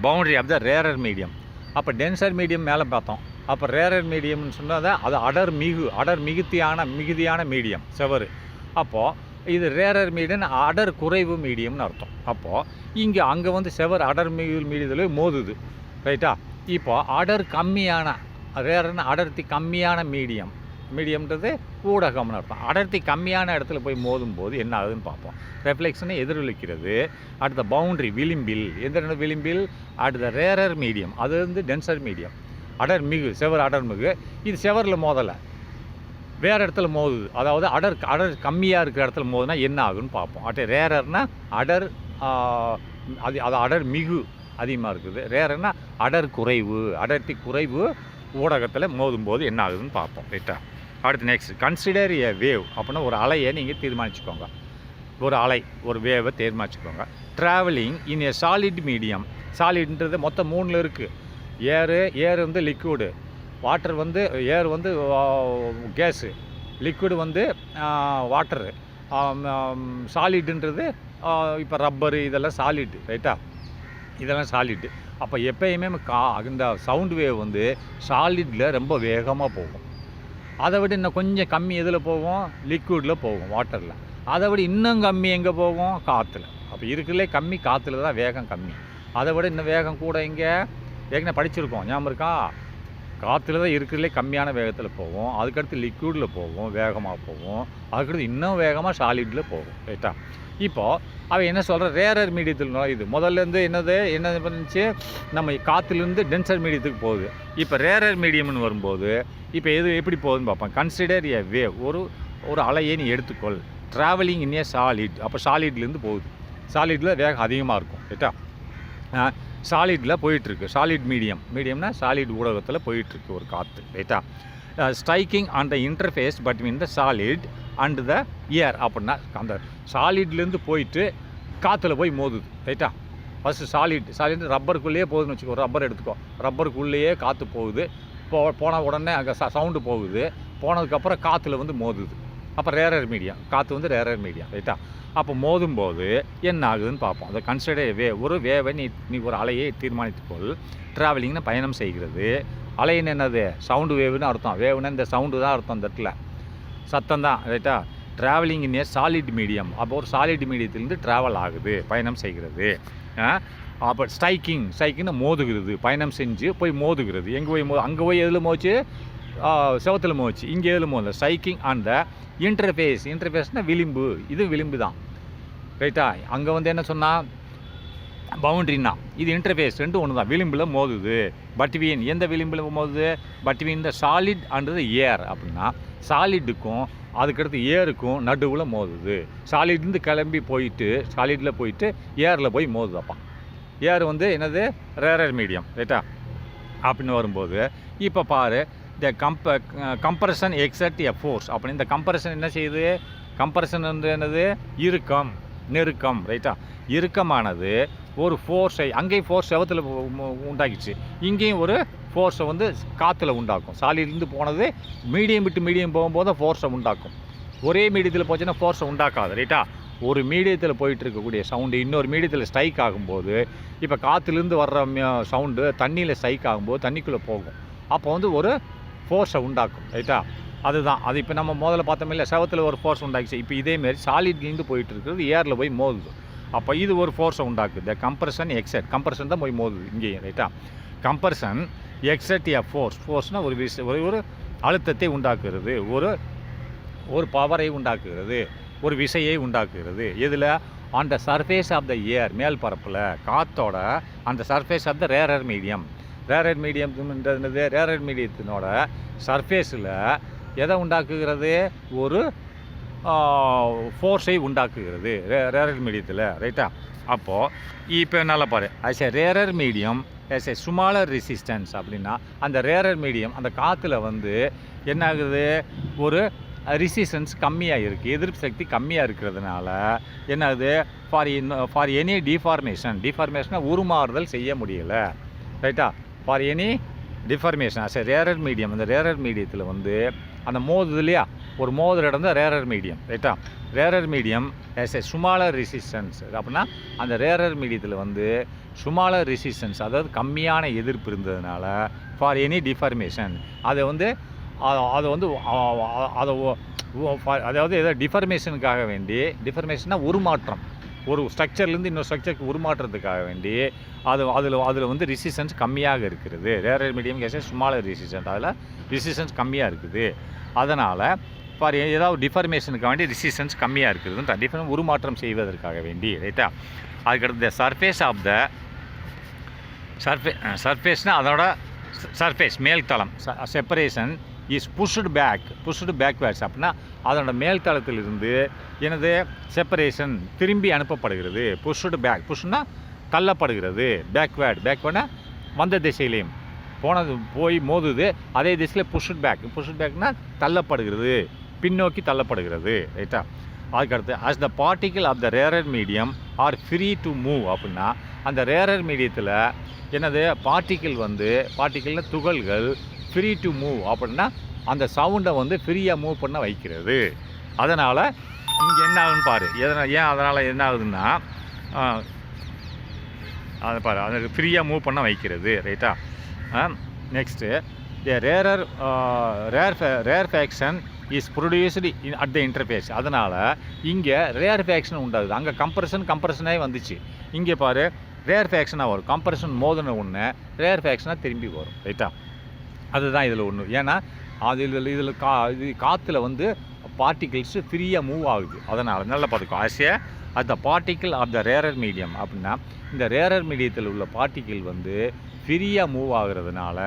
boundary of the rarer medium. அப்போ டென்சர் மீடியம் மேலே பார்த்தோம். அப்போ ரேரர் மீடியம்னு சொன்னால் அது மிகுதியான மீடியம் செவரு. அப்போது இது ரேரர் மீடியம், அடர் குறைவு மீடியம்னு அர்த்தம். அப்போது அங்கே வந்து செவர் அடர் மீடியத்தில் மோதுது, ரைட்டா? இப்போ அடர் கம்மியான ரேரர்னு அடர்த்தி கம்மியான மீடியம்ன்றது ஊடகம்னு அர்த்தம். அடர்த்தி கம்மியான இடத்துல போய் மோதும் போது என்ன ஆகுதுன்னு பார்ப்போம். ரெஃப்ளெக்ஷனை எதிரொலிக்கிறது அடுத்த பவுண்ட்ரி விளிம்பில். எந்த விளிம்பில்? At the rarer medium. அது வந்து டென்சர் மீடியம், செவர் அடர்மிகு. இது செவரில் மோதலை, வேறு இடத்துல மோதுது. அதாவது அடர் கம்மியாக இருக்கிற இடத்துல மோதுனா என்ன ஆகுன்னு பார்ப்போம். ரேரர்னா அடர் அது அடர் மிகு அதிகமாக இருக்குது. ரேரர்னா அடர் குறைவு, அடர்த்தி குறைவு ஊடகத்தில் மோதும்போது என்ன ஆகுதுன்னு பார்ப்போம், ரைட்டா? அடுத்து நெக்ஸ்ட் கன்சிடர் ஏ வேவ். அப்படின்னா ஒரு அலையை நீங்கள் தீர்மானிச்சுக்கோங்க. ஒரு வேவை தீர்மானிச்சுக்கோங்க. Travelling in a solid medium. சாலிட்ன்றது மொத்தம் 3 இருக்குது. ஏர் வந்து லிக்விடு, வாட்டர் வந்து ஏர் வந்து கேஸு, லிக்விடு வந்து வாட்டரு, சாலிடுன்றது இப்போ ரப்பரு, இதெல்லாம் சாலிடு, ரைட்டா? இதெல்லாம் சாலிடு. அப்போ எப்பயுமே இந்த சவுண்ட் வேவ் வந்து சாலிடில் ரொம்ப வேகமாக போகும். அதை விட இன்னும் கொஞ்சம் கம்மி எதில் போகும்? லிக்விடில் போகும், வாட்டரில். அதை விட இன்னும் கம்மி எங்கே போகும்? காற்றுல. அப்போ இருக்கிறதுலே கம்மி காற்றுல தான் வேகம் கம்மி. அதை விட இன்னும் வேகம் கூட இங்கே ஏற்கனவே படிச்சிருக்கோம், ஞாபகம் இருக்கா? காற்றுல தான் இருக்கிறதுலே கம்மியான வேகத்தில் போகும். அதுக்கடுத்து லிக்விடில் போகும், வேகமாக போகும். அதுக்கடுத்து இன்னும் வேகமாக சாலிடில் போகும், ரைட்டா? இப்போது அவன் என்ன சொல்கிற? ரேரர் மீடியத்தில் இது முதல்லேருந்து என்ன பண்ணுச்சு? நம்ம காற்றுலேருந்து டென்சர் மீடியத்துக்கு போகுது. இப்போ ரேரர் மீடியம்னு வரும்போது இப்போ எப்படி போகுதுன்னு பார்ப்போம். Consider a wave. ஒரு அலையை நீ எடுத்துக்கொள். Travelling in a solid. அப்போ சாலிட்லேருந்து போகுது. சாலிடில் வேகம் அதிகமாக இருக்கும், ரைட்டா? சாலிடில் போயிட்டுருக்கு. சாலிட் மீடியம்னா சாலிட் ஊடகத்தில் போயிட்டுருக்கு ஒரு காற்று, ரைட்டா? Striking on the interface between the solid and the air. அப்படின்னா அந்த சாலிட்லேருந்து போயிட்டு காற்றுல போய் மோதுது, ரைட்டா? ஃபஸ்ட்டு சாலிட் ரப்பருக்குள்ளேயே போகுதுன்னு வச்சுக்கோ. ரப்பர் எடுத்துக்கோ. ரப்பருக்குள்ளேயே காற்று போகுது. போன உடனே அங்கே சவுண்டு போகுது. போனதுக்கப்புறம் காற்றுல வந்து மோதுது. அப்போ ரேரர் மீடியம், காற்று வந்து ரேரர் மீடியம், ரைட்டா? அப்போ மோதும்போது என்ன ஆகுதுன்னு பார்ப்போம். அதை கன்சிடர் ஒரு வேவை நீ ஒரு அலையை தீர்மானித்துக்கொள். ட்ராவலிங்னு பயணம் செய்கிறது. அலைன்னு என்னது? சவுண்டு வேவுன்னு அர்த்தம். வேவுன்னு இந்த சவுண்டு தான் அர்த்தம், இந்த இடத்துல சத்தம் தான், ரைட்டா? Travelling in a solid medium. அப்போ ஒரு சாலிட் மீடியத்திலேருந்து ட்ராவல் ஆகுது, பயணம் செய்கிறது. அப்போ ஸ்ட்ரைக்கிங்னு மோதுகிறது, பயணம் செஞ்சு போய் மோதுகிறது. எங்கே போய் அங்கே போய் எதில் மோச்சு? செவத்தில் மோச்சு. இங்கே எதில் மோது? ஸ்ட்ரைக்கிங் ஆன் த இன்டர்ஃபேஸ்னால் விளிம்பு. இது விளிம்பு தான், ரைட்டா? அங்கே வந்து என்ன சொன்னால் பவுண்ட்ரின்னா இது இன்டர்ஃபேஸ், ரெண்டும் ஒன்று தான். விளிம்பில் மோதுது. பட்வீன், எந்த விளிம்பில் மோதுது? Between the solid and the air. அப்படின்னா சாலிடுக்கும் அதுக்கடுத்து ஏருக்கும் நடுவில் மோதுது. சாலிட்லேருந்து கிளம்பி போயிட்டு சாலிடில் போயிட்டு ஏரில் போய் மோதுதப்பா. ஏர் வந்து என்னது? ரேரர் மீடியம், ரைட்டா? அப்படின்னு வரும்போது இப்போ பாரு, த கம்ப்ரெஷன் எக்ஸர்ட் எ ஃபோர்ஸ். அப்படின்னு இந்த கம்ப்ரெஷன் என்ன செய்யுது? கம்ப்ரெஷன் வந்து என்னது? நெருக்கம், ரைட்டா? இறுக்கமானது ஒரு ஃபோர்ஸை, அங்கேயும் ஃபோர்ஸ் செவத்தில் உண்டாக்கிச்சு, இங்கேயும் ஒரு ஃபோர்ஸை வந்து காற்றுல உண்டாக்கும். சாலிட்லேருந்து போனது மீடியம் விட்டு மீடியம் போகும்போது ஃபோர்ஸை உண்டாக்கும். ஒரே மீடியத்தில் போச்சுன்னா ஃபோர்ஸை உண்டாக்காது, ரைட்டா? ஒரு மீடியத்தில் போயிட்டு இருக்கக்கூடிய சவுண்டு இன்னொரு மீடியத்தில் ஸ்ட்ரைக் ஆகும்போது, இப்போ காற்றுலேருந்து வர்ற சவுண்டு தண்ணியில் ஸ்ட்ரைக் ஆகும்போது தண்ணிக்குள்ளே போகும். அப்போ வந்து ஒரு ஃபோர்ஸை உண்டாக்கும், ரைட்டா? அதுதான் அது. இப்போ நம்ம முதல்ல பார்த்தோம் இல்லை, செவத்தில் ஒரு ஃபோர்ஸ் உண்டாக்கிச்சு. இப்போ இதேமாரி சாலிட்லேருந்து போயிட்டு இருக்கிறது ஏரில் போய் மோதுது. அப்போ இது ஒரு ஃபோர்ஸை உண்டாக்குது. Compression exert. கம்ப்ரெஷன் தான் போய் மோதுது இங்கேயும், ரைட்டா? கம்ப்ரெஷன் எக்ஸர்ட் எ ஃபோர்ஸ்னால் ஒரு அழுத்தத்தை உண்டாக்குறது, ஒரு பவரை உண்டாக்குகிறது, ஒரு விசையை உண்டாக்குகிறது. இதில் on the surface of the air, மேல் பரப்பில் காற்றோட அந்த surface of the rarer medium. Rarer மீடியம்ன்றது ரேரர் மீடியத்தினோட சர்ஃபேஸில் எதை உண்டாக்குகிறது? ஒரு ஃபோர்ஸை உண்டாக்குகிறது ரேரர் மீடியத்தில், ரைட்டா? அப்போது இப்போ நல்லா பாரு, as a rarer medium as a smaller resistance அப்படின்னா அந்த ரேரர் மீடியம் அந்த காற்றுல வந்து என்ன ஆகுது? ஒரு ரெசிஸ்டன்ஸ் கம்மியாக இருக்குது, எதிர்ப்பு சக்தி கம்மியாக இருக்கிறதுனால என்ன ஆகுது? ஃபார் எனி டிஃபார்மேஷனாக உருமாறுதல் செய்ய முடியலை, ரைட்டா? For any deformation as a rarer medium, அந்த ரேரர் மீடியத்தில் வந்து அந்த மோதுது இல்லையா, ஒரு மோதுற இடம் தான் ரேரர் மீடியம், ரைட்டா? Rarer medium as a smaller resistance அப்படின்னா அந்த ரேரர் மீடியத்தில் வந்து ஸ்மாலர் ரெசிஸ்டன்ஸ், அதாவது கம்மியான எதிர்ப்பு இருந்ததுனால ஃபார் எனி டிஃபார்மேஷன் அதை வந்து அதாவது ஏதோ டிஃபர்மேஷனுக்காக வேண்டி, டிஃபர்மேஷன்னா உருமாற்றம், ஒரு ஸ்ட்ரக்சர்லேருந்து இன்னொரு ஸ்ட்ரக்சருக்கு உருமாற்றத்துக்காக வேண்டி அதில் வந்து ரெசிஸ்டன்ஸ் கம்மியாக இருக்கிறது. Rarer medium has smaller resistance, அதில் ரெசிஸ்டன்ஸ் கம்மியாக இருக்குது. அதனால் ஃபார் ஏதாவது டிஃபர்மேஷனுக்காக வேண்டி ரெசிஸ்டன்ஸ் கம்மியாக இருக்குது, உருமாற்றம் செய்வதற்காக வேண்டி, ரைட்டா? அதுக்கடுத்து சர்ஃபேஸ் ஆஃப் த சர்ஃபேஸ்னால் அதோட சர்ஃபேஸ் மேல்தளம் செப்பரேஷன் இஸ் புஷ்டு பேக்வேர்ட்ஸ் அப்படின்னா அதோட மேல்தளத்திலிருந்து எனது செப்பரேஷன் திரும்பி அனுப்பப்படுகிறது. புஷ்னா தள்ளப்படுகிறது, பேக்வேர்ட்னா வந்த திசையிலையும் போய் மோதுது, அதே திசையில் புஷ்டு பேக்னா தள்ளப்படுகிறது, பின்னோக்கி தள்ளப்படுகிறது, ரைட்டா? அதுக்கடுத்து as the particle of the rarer medium are free to move அப்படின்னா அந்த ரேரர் மீடியத்தில் என்னது? பார்ட்டிக்கிள்னா துகள்கள் ஃப்ரீ டு மூவ் அப்படின்னா அந்த சவுண்டை வந்து ஃப்ரீயாக மூவ் பண்ண வைக்கிறது. அதனால் இங்கே என்ன ஆகுதுன்னு பாரு, அதனால் என்ன ஆகுதுன்னா அதை பாரு, அது ஃப்ரீயாக மூவ் பண்ண வைக்கிறது, ரைட்டா? Next rarefaction is produced at the interface. அதனால் இங்கே ரேர்ஃபேக்ஷன் உண்டாகுது. அங்கே கம்ப்ரஷனே வந்துச்சு, இங்கே பாரு ரேர்ஃபேக்ஷனாக வரும். கம்ப்ரஷன் மோதின ஒன்று ரேர்ஃபேக்ஷனாக திரும்பி வரும், ரைட்டா? அதுதான் இதில் ஒன்று. ஏன்னா இதில் காற்றுல வந்து பார்ட்டிகிள்ஸு ஃப்ரீயாக மூவ் ஆகுது. அதனால் நல்லா பார்த்துக்கோ, at the particle of the rarer medium அப்படின்னா இந்த ரேரர் மீடியத்தில் உள்ள பார்ட்டிக்கிள் வந்து ஃப்ரீயாக மூவ் ஆகுறதுனால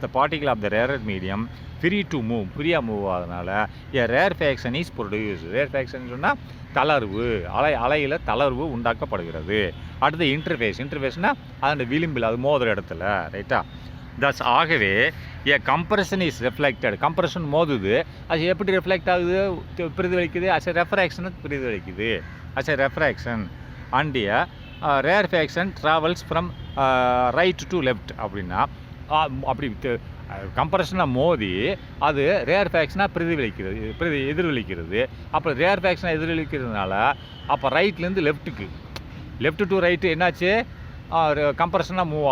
the particle of the rarer medium ஃப்ரீயாக மூவ் ஆகுறதுனால ரேர்ஃபேக்ஷன் இஸ் ப்ரொடியூஸ். ரேர்ஃபேக்ஷன் சொன்னால் தளர்வு, அலையில் தளர்வு உண்டாக்கப்படுகிறது. அடுத்து இன்டர்ஃபேஸ்னால் அதோட விளிம்பில் அது மோதுற இடத்துல, ரைட்டா? தஸ் ஆகவே கம்ப்ரஷன் இஸ் ரிஃப்ளெக்டட். கம்ப்ரஷன் மோதுது, அது எப்படி ரிஃப்ளெக்ட் ஆகுது? பிரதிபலிக்குது. ரெஃப்ராக்ஷனை பிரதிபலிக்குது. Refraction and rarefaction travels from right to left அப்படின்னா அப்படி கம்ப்ரஷனாக மோதி அது ரேர்ஃபேக்ஷனாக எதிர்வலிக்கிறது. அப்புறம் ரேர்ஃபேக்ஷனாக எதிர்வலிக்கிறதுனால அப்போ ரைட்லேருந்து லெஃப்ட் டு ரைட்டு என்னாச்சு? கம்ப்ரஷனாக மூவ்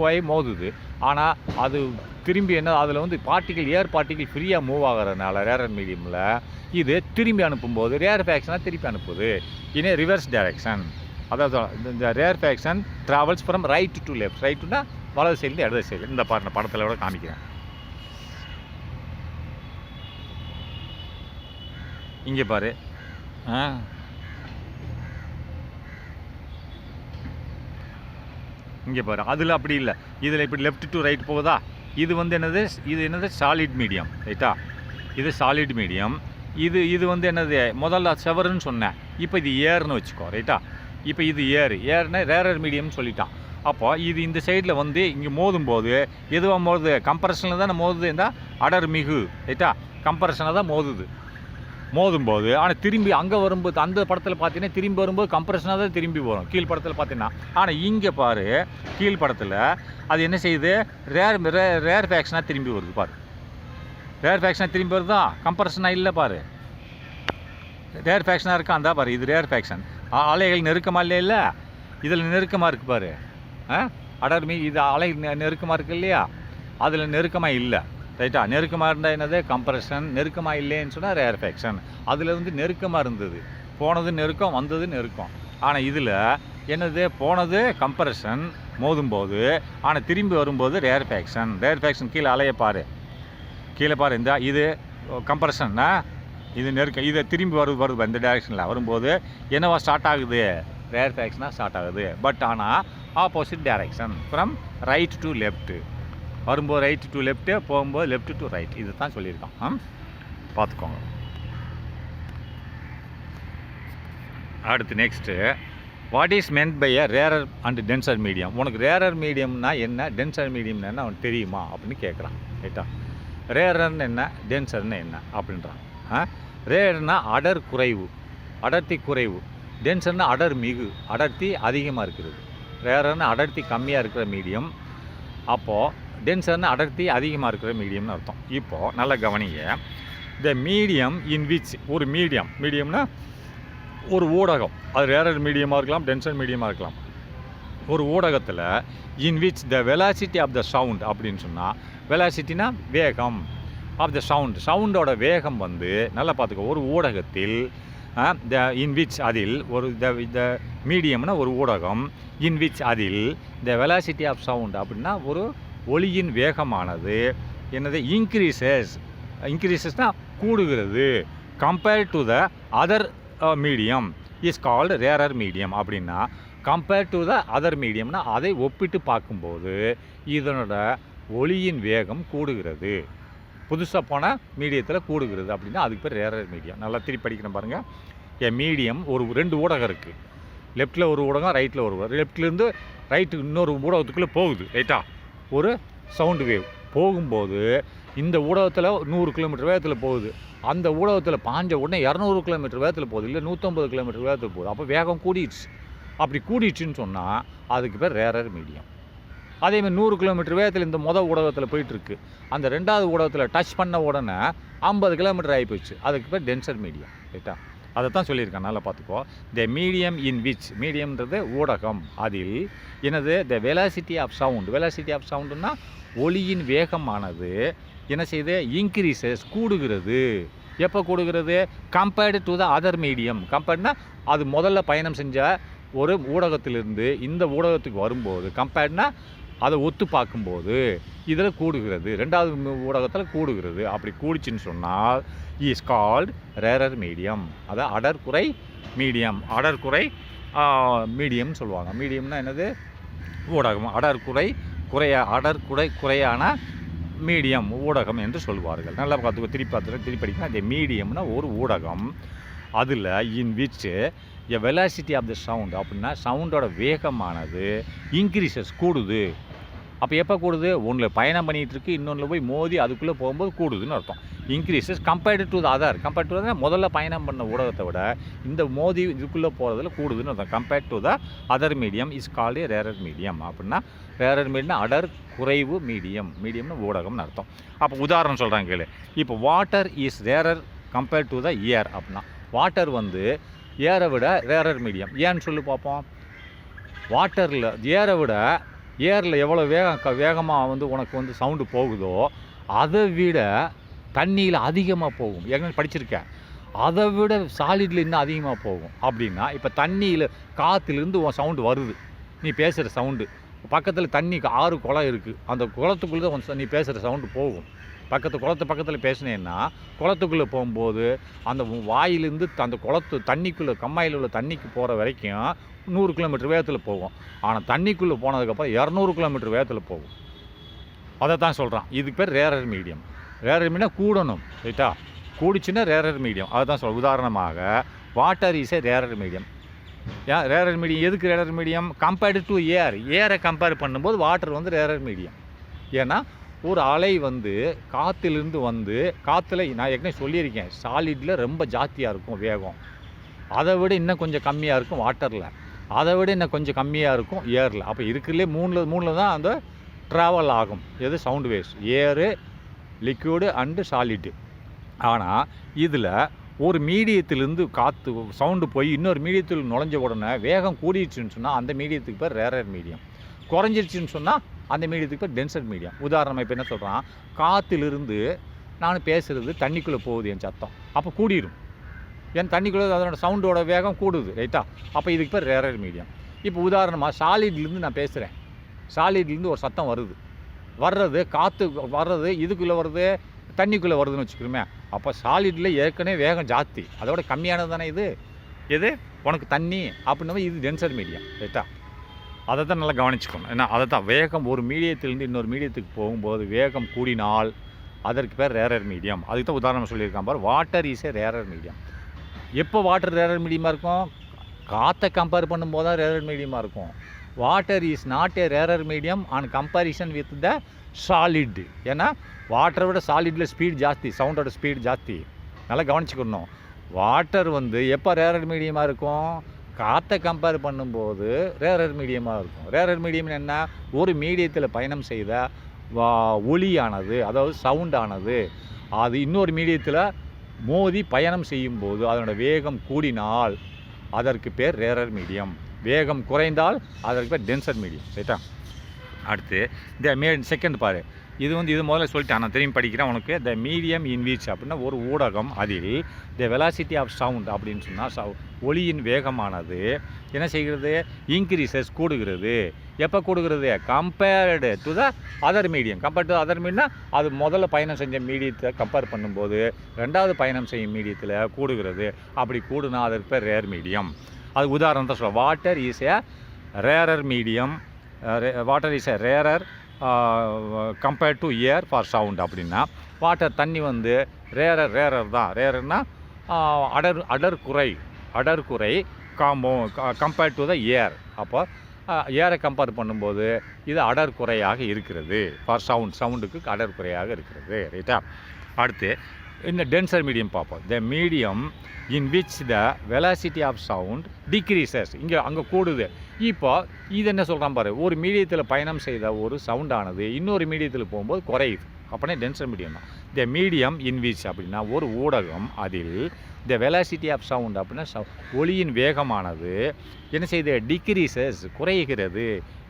ஆகி மோதுது. ஆனால் அது திரும்பி அதில் வந்து ஏர் பார்ட்டிகிள் ஃப்ரீயாக மூவ் ஆகிறதுனால ரேரர் மீடியமில் இது திரும்பி அனுப்பும்போது ரேர்ஃபேக்ஷனாக திருப்பி அனுப்புது இன் ரிவர்ஸ் டைரக்ஷன். அதாவது இந்த rarefaction travels from right to left. ரைட்டுன்னா வலது சைட்லேருந்து இடது சைடு. இந்த படத்தில் கூட காமிக்கிறேன். இங்கே பாரு, இங்கே பாரு, அதில் அப்படி இல்லை. இதில் இப்படி லெஃப்ட் டு ரைட் போகுதா? இது வந்து என்னது சாலிட் மீடியம், ரைட்டா? இது சாலிட் மீடியம். இது வந்து என்னது? முதல்ல செவருன்னு சொன்னேன், இப்போ இது ஏர்னு வச்சுக்கோ, ரைட்டா? இப்போ இது ஏர்னா ரேரர் மீடியம்னு சொல்லிட்டான். அப்போ இது இந்த சைடில் வந்து இங்கே மோதும்போது எதுவாக மோதுது? கம்ப்ரஷனில் தான் மோதுது. இந்த அடர் மிகு, ரைட்டா? கம்ப்ரஷனில் தான் மோதும்போது ஆனால் திரும்பி அங்கே வரும்போது அந்த படத்தில் பார்த்தீங்கன்னா திரும்பி வரும்போது கம்ப்ரஷனாக தான் திரும்பி வரும் கீழ் படத்தில் பார்த்தீங்கன்னா. ஆனால் இங்கே பாரு, கீழ் படத்தில் அது என்ன செய்யுது? ரேர்ஃபேக்ஷனாக திரும்பி வருது பாரு. ரேர்ஃபேக்ஷனாக திரும்பி வருதா? கம்ப்ரஷனாக இல்லை பாரு, ரேர்ஃபேக்ஷனாக இருக்கா? அந்த பாரு, இது ரேர்ஃபேக்ஷன். அலைகள் நெருக்கமாக இல்லை, இதில் நெருக்கமாக இருக்குது பாரு. அடர்மி இது அலை நெருக்கமாக இருக்குது இல்லையா? அதில் நெருக்கமாக இல்லை, ரைட்டா? நெருக்கமாக இருந்தால் என்னது? கம்ப்ரஷன். நெருக்கமாக இல்லைன்னு சொன்னால் ரேர்ஃபேக்ஷன். அதில் வந்து நெருக்கமாக இருந்தது, போனது நெருக்கம், வந்தது நெருக்கம். ஆனால் இதில் என்னது? போனது கம்ப்ரஷன் மோதும்போது, ஆனால் திரும்பி வரும்போது ரேர்ஃபேக்ஷன். கீழே அலையை பாரு, கீழே பாரு. இந்த இது கம்ப்ரஷன்னா இது நெருக்கம், இதை திரும்பி வருது இந்த டைரெக்ஷனில் வரும்போது என்னவா ஸ்டார்ட் ஆகுது? ரேர்ஃபேக்ஷனாக ஸ்டார்ட் ஆகுது. பட் ஆனால் opposite direction from right to left வரும்போது ரைட் டு லெஃப்ட்டு, போகும்போது லெஃப்ட் டு ரைட். இது தான் சொல்லியிருக்கான். பார்த்துக்கோங்க. அடுத்து next, what is meant by a rarer and denser medium? உனக்கு ரேரர் மீடியம்னா என்ன, டென்சர் மீடியம்னா என்ன அவனுக்கு தெரியுமா அப்படின்னு கேட்குறான். ரைட்டா? ரேரர்னு என்ன, டென்சர்னு என்ன அப்படின்றான். ரேர்னா அடர் குறைவு, அடர்த்தி குறைவு. டென்சர்னா அடர் மிகு, அடர்த்தி அதிகமாக இருக்கிறது. ரேரர்னா அடர்த்தி கம்மியாக இருக்கிற மீடியம். அப்போது டென்சர்னா அடர்த்தி அதிகமாக இருக்கிற மீடியம்னு அர்த்தம். இப்போது நல்ல கவனிங்க. த மீடியம் இன் விச், ஒரு மீடியம்னா ஒரு ஊடகம், அது ரேரர் மீடியமாக இருக்கலாம், டென்சர் மீடியமாக இருக்கலாம். ஒரு ஊடகத்தில் in which the velocity of the sound அப்படின்னு சொன்னால், வெலாசிட்டினா வேகம், ஆஃப் த சவுண்டோட வேகம் வந்து நல்லா பார்த்துக்கோ. ஒரு ஊடகத்தில் த இன்விச் அதில் ஒரு த மீடியம்னா ஒரு ஊடகம், இன்விச் அதில் த வெலாசிட்டி ஆஃப் சவுண்ட் அப்படின்னா ஒரு ஒளியின் வேகமானது என்னது இன்க்ரீசஸ்னால் கூடுகிறது. Compared to the other medium is called rarer medium. அப்படின்னா கம்பேர்ட் டு த அதர் மீடியம்னா அதை ஒப்பிட்டு பார்க்கும்போது இதனோட ஒளியின் வேகம் கூடுகிறது. புதுசாக போன மீடியத்தில் கூடுகிறது அப்படின்னா அதுக்கு பேர் ரேரர் மீடியம். நல்லா திருப்பி படிக்கிறேன் பாருங்கள். மீடியம் ஒரு 2 ஊடகம் இருக்குது. லெஃப்ட்டில் ஒரு ஊடகம், ரைட்டில் ஒரு ஊடகம். லெஃப்ட்லேருந்து ரைட்டு இன்னொரு ஊடகத்துக்குள்ளே போகுது. ரைட்டா? ஒரு சவுண்டு வேவ் போகும்போது இந்த ஊடகத்தில் 100 கிலோமீட்டர் வேகத்தில் போகுது. அந்த ஊடகத்தில் பாஞ்ச உடனே 200 கிலோமீட்டர் வேகத்தில் போகுது, இல்லை 150 கிலோமீட்டர் வேகத்தில் போகுது. அப்போ வேகம் கூடிடுச்சு. அப்படி கூடிடுச்சுன்னு சொன்னால் அதுக்கு பேர் ரேரர் மீடியம். அதேமாதிரி 100 கிலோமீட்டர் வேகத்தில் இந்த ஊடகத்தில் போயிட்டுருக்கு. அந்த 2வது ஊடகத்தில் டச் பண்ண உடனே 50 கிலோமீட்டர் ஆகி போச்சு. அதுக்கு பேர் டென்சர் மீடியம். ரைட்டா? அதை தான் சொல்லியிருக்கேன். நல்லா பார்த்துக்கோ. த மீடியம் இன் விச், மீடியம்ன்றது ஊடகம், அதில் என்னது the velocity of sound. Velocity of சவுண்டுன்னா ஒளியின் வேகமானது என்ன செய்யுது, இன்க்ரீசஸ் கூடுகிறது. எப்போ கூடுகிறது? Compared to the other medium. கம்பேர்ட்னா அது முதல்ல பயணம் செஞ்ச ஒரு ஊடகத்திலிருந்து இந்த ஊடகத்துக்கு வரும்போது, கம்பேர்ட்னா அதை ஒத்து பார்க்கும்போது இதில் கூடுகிறது, 2வது ஊடகத்தில் கூடுகிறது. அப்படி கூடிச்சுன்னு சொன்னால் இஸ் கால்டு ரேரர் மீடியம். அதான் அடர்குறை மீடியம். அடர்குறை மீடியம்னு சொல்லுவாங்க. மீடியம்னா என்னது? ஊடகம். குறையான மீடியம் ஊடகம் என்று சொல்வார்கள். நல்லா திருப்பி படிக்கலாம். அந்த மீடியம்னா ஒரு ஊடகம், அதில் in which a velocity of the sound அப்படின்னா சவுண்டோட வேகமானது இன்க்ரீசஸ் கூடுது. அப்போ எப்போ கூடுது? ஒன்றில் பயணம் பண்ணிகிட்டு இருக்கு, இன்னொன்றில் போய் மோதி அதுக்குள்ளே போகும்போது கூடுதுன்னு அர்த்தம். Increases compared to the other. Compared to த முதல்ல பயணம் பண்ண ஊடகத்தை விட இந்த மோதி இதுக்குள்ளே போகிறதுல கூடுதுன்னு அர்த்தம். Compared to the other medium is called rarer medium. அப்படின்னா ரேரர் மீடியம்னா அடர் குறைவு மீடியம். மீடியம்னு ஊடகம்னு அர்த்தம். அப்போ உதாரணம் சொல்கிறாங்க கேளு. இப்போ water is rarer compared to the air. அப்படின்னா வாட்டர் வந்து ஏரை விட ரேரர் மீடியம். ஏன்னு சொல்லி பார்ப்போம். வாட்டரில் ஏரில் எவ்வளோ வேகமாக வந்து உனக்கு வந்து சவுண்டு போகுதோ அதை விட தண்ணியில் அதிகமாக போகும். ஏற்கனவே படிச்சிருக்கேன். அதை விட சாலிடில் இன்னும் அதிகமாக போகும். அப்படின்னா இப்போ தண்ணியில் காற்றுலேருந்து உன் சவுண்டு வருது, நீ பேசுகிற சவுண்டு. பக்கத்தில் தண்ணி 6 குளம் இருக்குது, அந்த குளத்துக்குள்ளே தான் நீ பேசுகிற சவுண்டு போகும். பக்கத்தில் பேசினேன்னா குளத்துக்குள்ளே போகும்போது அந்த வாயிலேருந்து அந்த தண்ணிக்குள்ளே கம்மாயில் உள்ள தண்ணிக்கு போகிற வரைக்கும் 100 கிலோமீட்டர் வேகத்தில் போகும். ஆனால் தண்ணிக்குள்ளே போனதுக்கப்புறம் 200 கிலோமீட்டர் வேகத்தில் போகும். அதை தான் சொல்கிறான். இதுக்கு பேர் ரேரர் மீடியம். ரேரர் மீடியம் கூடணும். ரைட்டா? கூடிச்சுன்னா ரேரர் மீடியம். அதை தான் உதாரணமாக water is a rarer medium. Rarer medium எதுக்கு ரேரர் மீடியம்? கம்பேர்டு டு ஏரை கம்பேர் பண்ணும்போது வாட்டர் வந்து ரேரர் மீடியம். ஏன்னா ஒரு அலை வந்து காற்றுலேருந்து வந்து காற்றுல நான் ஏற்கனவே சொல்லியிருக்கேன், சாலிடில் ரொம்ப ஜாஸ்தியாக இருக்கும் வேகம், அதை விட இன்னும் கொஞ்சம் கம்மியாக இருக்கும் வாட்டரில், அதை விட இன்னும் கொஞ்சம் கம்மியாக இருக்கும் ஏரில். அப்போ இருக்கிறதுலே மூணில் தான் அந்த ட்ராவல் ஆகும். எது? Sound waves. Air, liquid and solid. ஆனால் இதில் ஒரு மீடியத்திலேருந்து காற்று சவுண்டு போய் இன்னொரு மீடியத்தில் நுழைஞ்ச உடனே வேகம் கூடிடுச்சுன்னு சொன்னால் அந்த மீடியத்துக்கு பேர் ரேரர் மீடியம். குறைஞ்சிருச்சுன்னு சொன்னால் அந்த மீடியத்துக்கு பேர் டென்சர் மீடியம். உதாரணமாக இப்போ என்ன சொல்கிறான், காற்றுலேருந்து நான் பேசுகிறது தண்ணிக்குள்ளே போகுது என் சத்தம், அப்போ கூடிடும். ஏன் தண்ணிக்குள்ளே அதனோட சவுண்டோட வேகம் கூடுது. ரைட்டா? அப்போ இதுக்கு பேர் ரேரர் மீடியம். இப்போ உதாரணமாக சாலிட்லேருந்து நான் பேசுகிறேன், சாலிட்லேருந்து ஒரு சத்தம் வர்றது காற்று வர்றது இதுக்குள்ளே வருது, தண்ணிக்குள்ளே வருதுன்னு வச்சுக்கிறோமே. அப்போ சாலிடில் ஏற்கனவே வேகம் ஜாஸ்தி, அதோட கம்மியானது தானே எது உனக்கு தண்ணி அப்படின்னா இது டென்சர் மீடியம். ரைட்டா? அதை தான் நல்லா கவனிச்சுக்கணும். ஏன்னா அதை தான் வேகம் ஒரு மீடியத்திலேருந்து இன்னொரு மீடியத்துக்கு போகும்போது வேகம் கூடினால் அதற்கு பேர் ரேரர் மீடியம். அதுக்கு தான் உதாரணம் சொல்லியிருக்கான் பாரு. Water is a rarer medium. எப்போ வாட்டர் ரேரர் மீடியமாக இருக்கும்? காற்றை கம்பேர் பண்ணும்போது தான் ரேரர் மீடியமாக இருக்கும். Water is not a rarer medium on comparison with the solid. ஏன்னா வாட்டரை விட சாலிடில் ஸ்பீட் ஜாஸ்தி, சவுண்டோட ஸ்பீட் ஜாஸ்தி. நல்லா கவனிச்சுக்கணும். வாட்டர் வந்து எப்போ ரேரர் மீடியமாக இருக்கும்? காற்றை கம்பேர் பண்ணும்போது ரேரர் மீடியமாக இருக்கும். ரேரர் மீடியம் என்ன? ஒரு மீடியத்தில் பயணம் செய்த ஒலியானது, அதாவது சவுண்டானது, அது இன்னொரு மீடியத்தில் மோதி பயணம் செய்யும்போது அதனோட வேகம் கூடினால் அதற்கு பேர் ரேரர் மீடியம். வேகம் குறைந்தால் அதற்கு பேர் டென்சர் மீடியம். ரைட்டா? அடுத்து செகண்ட் பாரு. இது முதல்ல சொல்லிட்டேன், நான் திரும்பி படிக்கிறேன் உனக்கு. த மீடியம் இன் விச் அப்படின்னா ஒரு ஊடகம், அதில் த வெலாசிட்டி ஆஃப் சவுண்ட் அப்படின்னு சொன்னால் ஒலியின் வேகமானது என்ன செய்கிறது? இன்க்ரீசஸ், கூடுகிறது. எப்போ கூடுகிறது? Compared to the other medium. Compared to other மீடியம்னா அது முதல்ல பயணம் செஞ்ச மீடியத்தை கம்பேர் பண்ணும்போது ரெண்டாவது பயணம் செய்யும் மீடியத்தில் கூடுகிறது. அப்படி கூடுனா அதற்கு பேர் ரேர் மீடியம். அது உதாரணத்தை சொல்ல, water is a rarer medium, water is a rarer compared to air for sound. அப்படின்னா வாட்டர், தண்ணி ரேரர் தான். ரேரர்னா அடர்குறை கம்பேர்ட் டு த ஏர். அப்போ ஏரை கம்பேர் பண்ணும்போது இது அடர்குறையாக இருக்கிறது. ஃபார் சவுண்டுக்கு அடர்குறையாக இருக்கிறது. ரைட்டா? அடுத்து இந்த டென்சர் மீடியம் பார்ப்போம். The medium in which the velocity of sound decreases. அங்கே கூடுது. இப்போ இது என்ன சொல்கிறான் பாரு, ஒரு மீடியத்தில் பயணம் செய்த ஒரு சவுண்டானது இன்னொரு மீடியத்தில் போகும்போது குறையுது. அப்படின்னா டென்சர் மீடியம் தான். த மீடியம் இன் விச் அப்படின்னா ஒரு ஊடகம், அதில் த வெலாசிட்டி ஆஃப் சவுண்ட் அப்படின்னா ஒலியின் வேகமானது என்ன செய்யுது? டிக்ரீசஸ், குறைகிறது.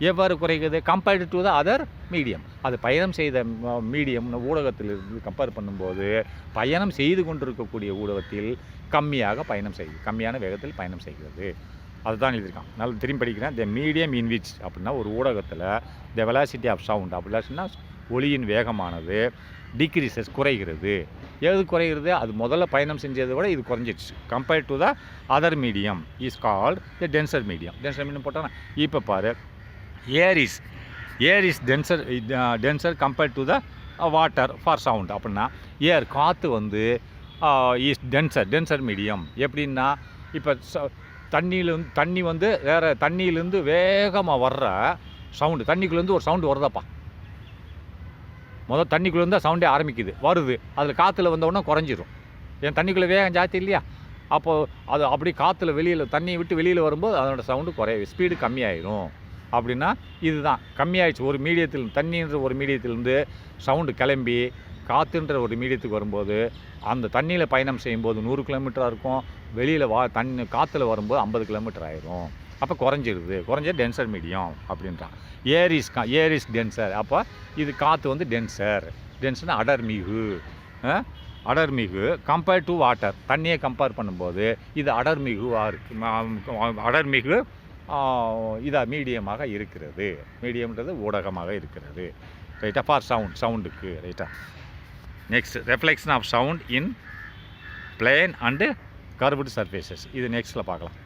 எவ்வாறு குறைகிறது? Compared to the other medium. அது பயணம் செய்த மீடியம் ஊடகத்திலிருந்து கம்பேர் பண்ணும்போது பயணம் செய்து கொண்டிருக்கக்கூடிய ஊடகத்தில் கம்மியான வேகத்தில் பயணம் செய்கிறது. அதுதான் எழுதியிருக்கான். நல்லா திரும்பி படிக்கிறேன். த மீடியம் இன் விச் அப்படின்னா ஒரு ஊடகத்தில் த வெலாசிட்டி ஆஃப் சவுண்ட் அப்படின்னா ஒலியின் வேகமானது டிக்ரீசஸ், குறைகிறது. எது குறைகிறது? அது முதல்ல பயணம் செஞ்சதை விட இது குறைஞ்சிடுச்சு. Compared to the other medium is called the denser medium. Denser medium போட்டால் இப்போ பாரு, air is denser compared to the water for sound. அப்படின்னா ஏர், காற்று இஸ் டென்சர் மீடியம். எப்படின்னா இப்போ தண்ணி வேறு தண்ணியிலேருந்து வேகமாக வர்ற சவுண்டு, தண்ணிக்குள்ளேருந்து ஒரு சவுண்டு வருதாப்பா. முதல் தண்ணிக்குள்ளே சவுண்டே வருது. அதில் காற்றுல வந்தவுடனே குறைஞ்சிரும். ஏன் தண்ணிக்குள்ளே வேகம் ஜாஸ்தி இல்லையா? அப்போது அது அப்படி காற்றுல தண்ணியை விட்டு வெளியில் வரும்போது அதனோட சவுண்டு ஸ்பீடு கம்மியாயிரும். அப்படின்னா இதுதான் கம்மியாயிடுச்சு. ஒரு மீடியத்தில், தண்ணின்ற ஒரு மீடியத்திலேருந்து சவுண்டு கிளம்பி காற்றுன்ற ஒரு மீடியத்துக்கு வரும்போது அந்த தண்ணியில் பயணம் செய்யும்போது 100 கிலோமீட்டராக இருக்கும். வெளியில் காற்றுல வரும்போது 50 கிலோமீட்டர் ஆயிரும். அப்போ குறைஞ்ச டென்சர் மீடியம் அப்படின்றான். Air is denser. அப்போ இது காற்று டென்சர்னா அடர்மிகு கம்பேர்ட் டு வாட்டர். தண்ணியை கம்பேர் பண்ணும்போது இது அடர்மிகு மீடியமாக இருக்கிறது. மீடியம்ன்றது ஊடகமாக இருக்கிறது. ரைட்டா? ஃபார் சவுண்டுக்கு. ரைட்டா? Next, reflection of sound in plane and curved surfaces. இது நெக்ஸ்ட்டில் பார்க்கலாம்.